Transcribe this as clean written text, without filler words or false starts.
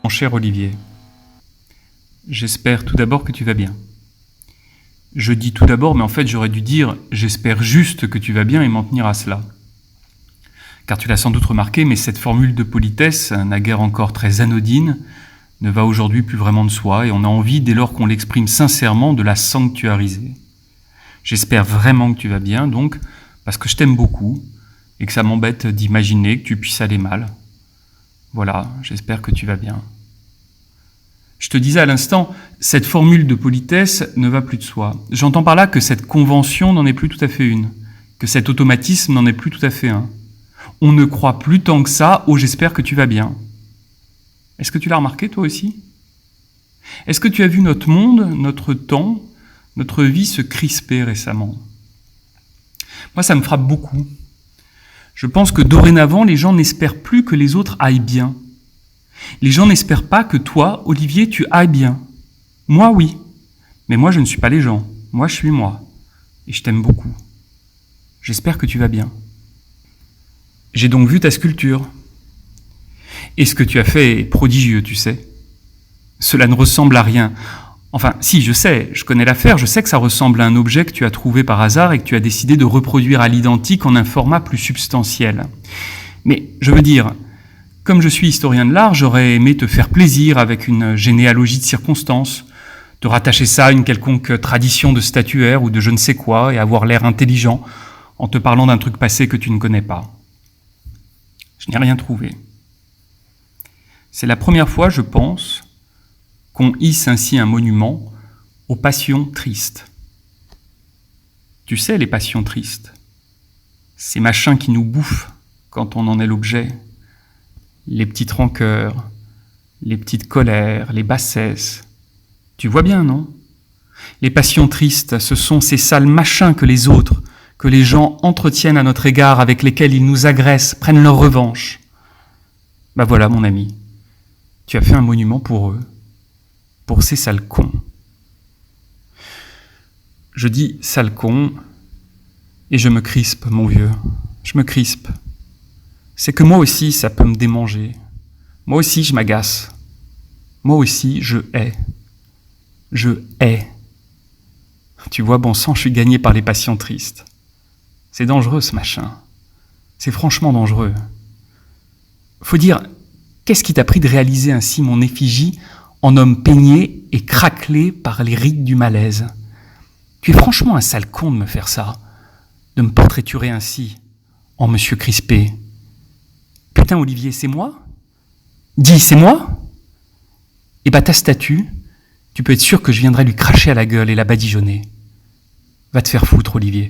Mon cher Olivier, j'espère tout d'abord que tu vas bien. Je dis tout d'abord, mais en fait j'aurais dû dire « j'espère juste que tu vas bien » et m'en tenir à cela. Car tu l'as sans doute remarqué, mais cette formule de politesse, naguère encore très anodine, ne va aujourd'hui plus vraiment de soi et on a envie, dès lors qu'on l'exprime sincèrement, de la sanctuariser. J'espère vraiment que tu vas bien, donc, parce que je t'aime beaucoup et que ça m'embête d'imaginer que tu puisses aller mal. Voilà, j'espère que tu vas bien. Je te disais à l'instant, cette formule de politesse ne va plus de soi. J'entends par là que cette convention n'en est plus tout à fait une, que cet automatisme n'en est plus tout à fait un. On ne croit plus tant que ça au « j'espère que tu vas bien ». Est-ce que tu l'as remarqué toi aussi? Est-ce que tu as vu notre monde, notre temps, notre vie se crisper récemment? Moi, ça me frappe beaucoup. Je pense que dorénavant, les gens n'espèrent plus que les autres aillent bien. Les gens n'espèrent pas que toi, Olivier, tu ailles bien. Moi, oui. Mais moi, je ne suis pas les gens. Moi, je suis moi. Et je t'aime beaucoup. J'espère que tu vas bien. J'ai donc vu ta sculpture. Et ce que tu as fait est prodigieux, tu sais. Cela ne ressemble à rien. Enfin, si, je sais, je connais l'affaire, je sais que ça ressemble à un objet que tu as trouvé par hasard et que tu as décidé de reproduire à l'identique en un format plus substantiel. Mais, je veux dire, comme je suis historien de l'art, j'aurais aimé te faire plaisir avec une généalogie de circonstances, te rattacher ça à une quelconque tradition de statuaire ou de je ne sais quoi et avoir l'air intelligent en te parlant d'un truc passé que tu ne connais pas. Je n'ai rien trouvé. C'est la première fois, je pense, qu'on hisse ainsi un monument aux passions tristes. Tu sais, les passions tristes, ces machins qui nous bouffent quand on en est l'objet, les petites rancœurs, les petites colères, les bassesses. Tu vois bien, non? Les passions tristes, ce sont ces sales machins que les autres, que les gens entretiennent à notre égard, avec lesquels ils nous agressent, prennent leur revanche. Ben voilà, mon ami, tu as fait un monument pour eux, pour ces sales cons. Je dis sales cons, et je me crispe, mon vieux, je me crispe. C'est que moi aussi, ça peut me démanger. Moi aussi, je m'agace. Moi aussi, je hais. Je hais. Tu vois, bon sang, je suis gagné par les passions tristes. C'est dangereux, ce machin. C'est franchement dangereux. Faut dire, qu'est-ce qui t'a pris de réaliser ainsi mon effigie en homme peigné et craquelé par les rides du malaise? Tu es franchement un sale con de me faire ça, de me portraiturer ainsi, en monsieur crispé. Putain, Olivier, c'est moi? Dis, c'est moi? Eh ben, ta statue, tu peux être sûr que je viendrai lui cracher à la gueule et la badigeonner. Va te faire foutre, Olivier.